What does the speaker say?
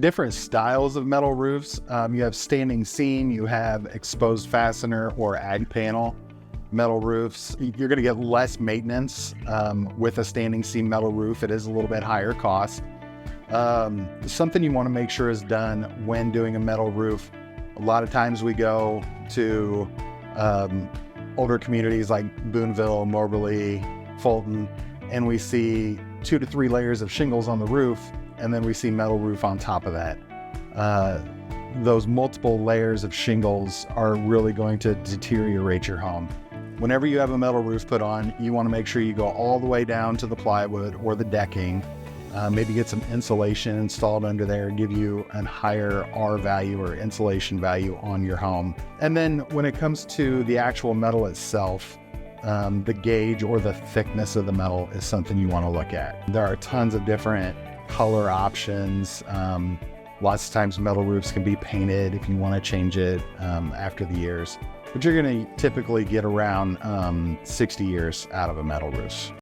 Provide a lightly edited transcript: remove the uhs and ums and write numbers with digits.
Different styles of metal roofs. You have standing seam, you have exposed fastener or ag panel metal roofs. You're going to get less maintenance with a standing seam metal roof. It is a little bit higher cost. Something you want to make sure is done when doing a metal roof. A lot of times we go to older communities like Boonville, Moberly, Fulton, and we see 2 to 3 layers of shingles on the roof, and then we see metal roof on top of that. Those multiple layers of shingles are really going to deteriorate your home. Whenever you have a metal roof put on, you want to make sure you go all the way down to the plywood or the decking. Maybe get some insulation installed under there, give you a higher R value or insulation value on your home. And then when it comes to the actual metal itself, the gauge or the thickness of the metal is something you want to look at. There are tons of different color options. Lots of times metal roofs can be painted if you want to change it after the years. But you're going to typically get around 60 years out of a metal roof.